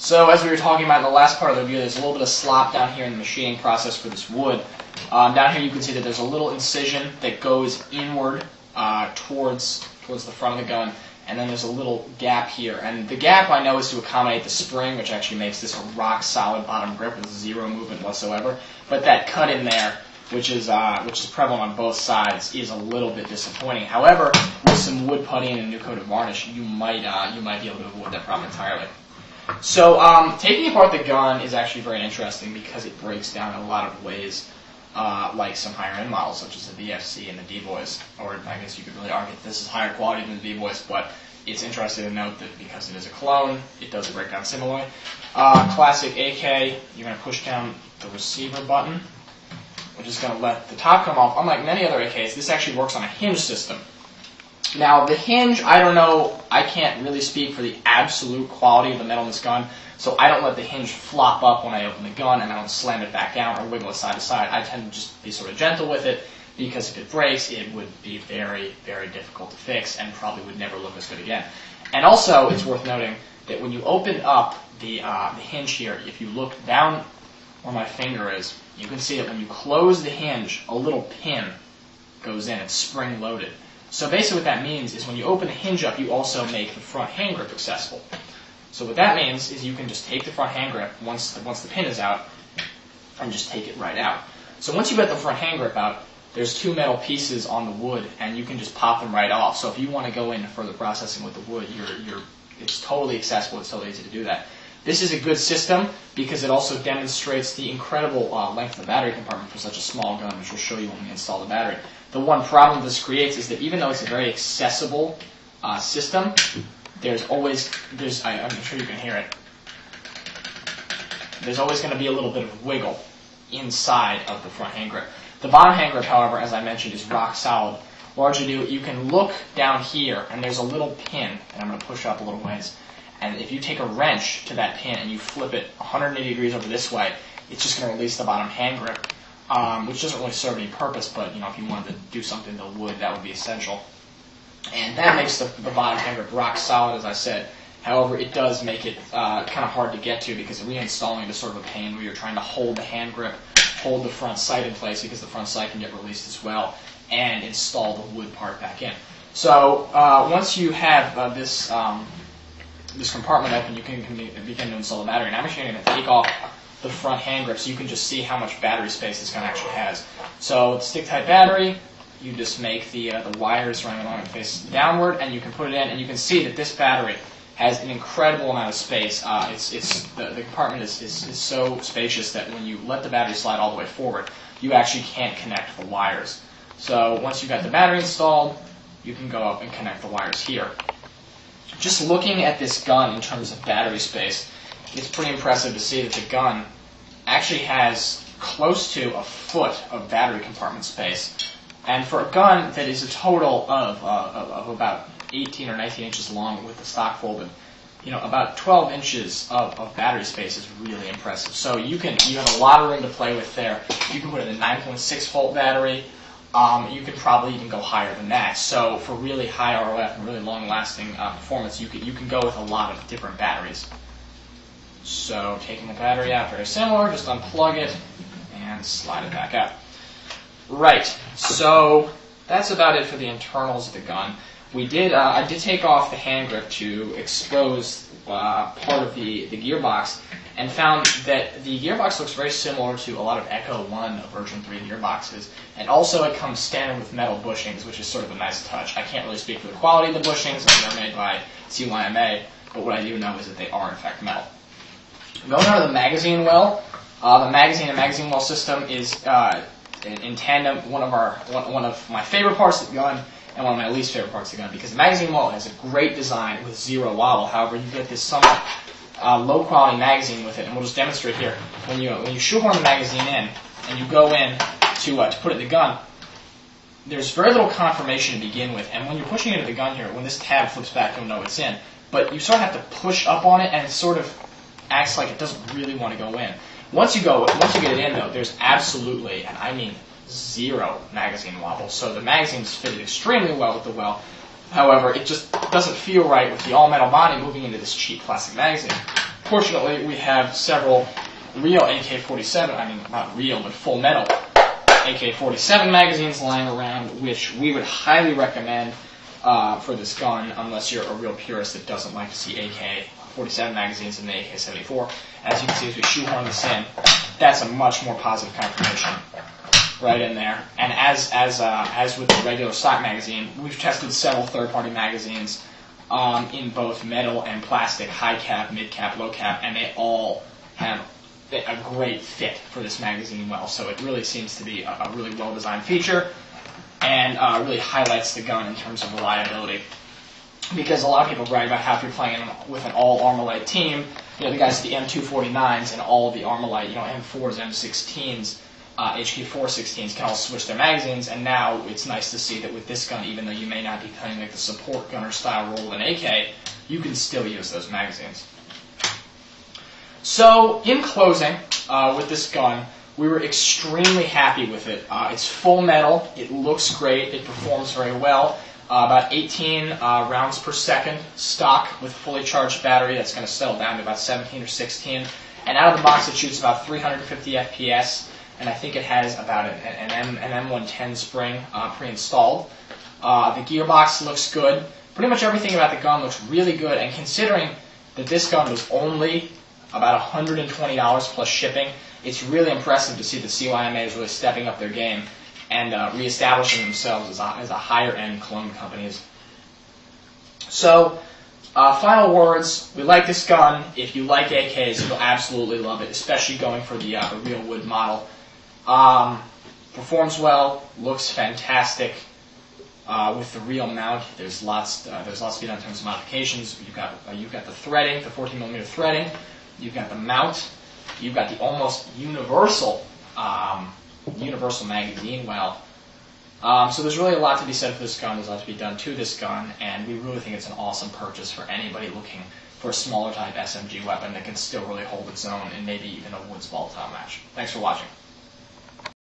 So as we were talking about in the last part of the review, there's a little bit of slop down here in the machining process for this wood. Down here you can see that there's a little incision that goes inward towards the front of the gun, and then there's a little gap here. And the gap, I know, is to accommodate the spring, which actually makes this a rock-solid bottom grip with zero movement whatsoever. But that cut in there, which is prevalent on both sides, is a little bit disappointing. However, with some wood putty and a new coat of varnish, you might be able to avoid that problem entirely. So taking apart the gun is actually very interesting because it breaks down in a lot of ways, like some higher-end models such as the VFC and the D-Boys. Or I guess you could really argue that this is higher quality than the D-Boys, but it's interesting to note that because it is a clone, it does break down similarly. Classic AK, you're going to push down the receiver button, which is going to let the top come off. Unlike many other AKs, this actually works on a hinge system. Now, the hinge, I don't know, I can't really speak for the absolute quality of the metal in this gun, so I don't let the hinge flop up when I open the gun, and I don't slam it back down or wiggle it side to side. I tend to just be sort of gentle with it, because if it breaks, it would be very, very difficult to fix and probably would never look as good again. And also, it's worth noting that when you open up the hinge here, if you look down where my finger is, you can see that when you close the hinge, a little pin goes in. It's spring-loaded. So basically what that means is when you open the hinge up, you also make the front hand grip accessible. So what that means is you can just take the front hand grip once the pin is out and just take it right out. So once you get the front hand grip out, there's two metal pieces on the wood, and you can just pop them right off. So if you want to go into further processing with the wood, it's totally accessible. It's totally easy to do that. This is a good system because it also demonstrates the incredible length of the battery compartment for such a small gun, which we'll show you when we install the battery. The one problem this creates is that even though it's a very accessible system, I'm sure you can hear it, there's always going to be a little bit of wiggle inside of the front hand grip. The bottom hand grip, however, as I mentioned, is rock solid. Largely due, you can look down here, and there's a little pin that I'm going to push up a little ways. And if you take a wrench to that pin and you flip it 180 degrees over this way, it's just going to release the bottom hand grip, which doesn't really serve any purpose, but if you wanted to do something to wood, that would be essential. And that makes the bottom hand grip rock solid, as I said. However, it does make it kind of hard to get to because reinstalling is sort of a pain where you're trying to hold the hand grip, hold the front sight in place because the front sight can get released as well, and install the wood part back in. So once you have this compartment open, you can begin to install the battery. And I'm actually going to take off the front hand grip so you can just see how much battery space this gun actually has. So stick-type battery, you just make the wires running along and face downward, and you can put it in, and you can see that this battery has an incredible amount of space. The compartment is so spacious that when you let the battery slide all the way forward, you actually can't connect the wires. So once you've got the battery installed, you can go up and connect the wires here. Just looking at this gun in terms of battery space, it's pretty impressive to see that the gun actually has close to a foot of battery compartment space. And for a gun that is a total of about 18 or 19 inches long with the stock folded, about 12 inches of battery space is really impressive. So you have a lot of room to play with there. You can put in a 9.6 volt battery. You can probably even go higher than that. So for really high ROF and really long-lasting performance, you can go with a lot of different batteries. So taking the battery out, very similar. Just unplug it and slide it back out. Right. So that's about it for the internals of the gun. I did take off the hand grip to expose part of the gearbox, and found that the gearbox looks very similar to a lot of Echo 1 version 3 gearboxes. And also it comes standard with metal bushings, which is sort of a nice touch. I can't really speak for the quality of the bushings, as they're made by CYMA, but what I do know is that they are in fact metal. Going on to the magazine well, the magazine and magazine well system is in tandem one of my favorite parts of the gun and one of my least favorite parts of the gun, because the magazine well has a great design with zero wobble. However, you get this somewhat low-quality magazine with it, and we'll just demonstrate here. When you shoehorn the magazine in and you go in to put it in the gun, there's very little confirmation to begin with, and when you're pushing it into the gun here, when this tab flips back, you'll know it's in. But you sort of have to push up on it, and it sort of acts like it doesn't really want to go in. Once you get it in, though, there's absolutely, and I mean zero magazine wobble. So the magazine's fitted extremely well with the well. However, it just doesn't feel right with the all-metal body moving into this cheap plastic magazine. Fortunately, we have several real AK-47, I mean, not real, but full metal AK-47 magazines lying around, which we would highly recommend for this gun, unless you're a real purist that doesn't like to see AK-47 magazines in the AK-74. As you can see, as we shoehorn this in, that's a much more positive confirmation right in there. And as with the regular stock magazine, we've tested several third-party magazines in both metal and plastic, high cap, mid cap, low cap, and they all have a great fit for this magazine well. So it really seems to be a really well-designed feature, and really highlights the gun in terms of reliability. Because a lot of people brag about how if you're playing with an all Armalite team, the guys at the M249s and all of the Armalite, M4s, M16s, HK416s can all switch their magazines, and now it's nice to see that with this gun, even though you may not be playing like the support gunner style role of an AK, you can still use those magazines. So, in closing, with this gun, we were extremely happy with it. It's full metal, it looks great, it performs very well. About 18 rounds per second stock with a fully charged battery. That's going to settle down to about 17 or 16. And out of the box, it shoots about 350 FPS. And I think it has about an M110 spring pre-installed. The gearbox looks good. Pretty much everything about the gun looks really good. And considering that this gun was only about $120 plus shipping, it's really impressive to see the CYMA is really stepping up their game and reestablishing themselves as a higher-end clone company. So, final words. We like this gun. If you like AKs, you'll absolutely love it, especially going for the real wood model. Performs well, looks fantastic. With the real mount, there's lots to be done in terms of modifications. You've got the threading, the 14mm threading. You've got the mount. You've got the almost universal magazine well. So there's really a lot to be said for this gun. There's a lot to be done to this gun, and we really think it's an awesome purchase for anybody looking for a smaller type SMG weapon that can still really hold its own in maybe even a woods ball style match. Thanks for watching.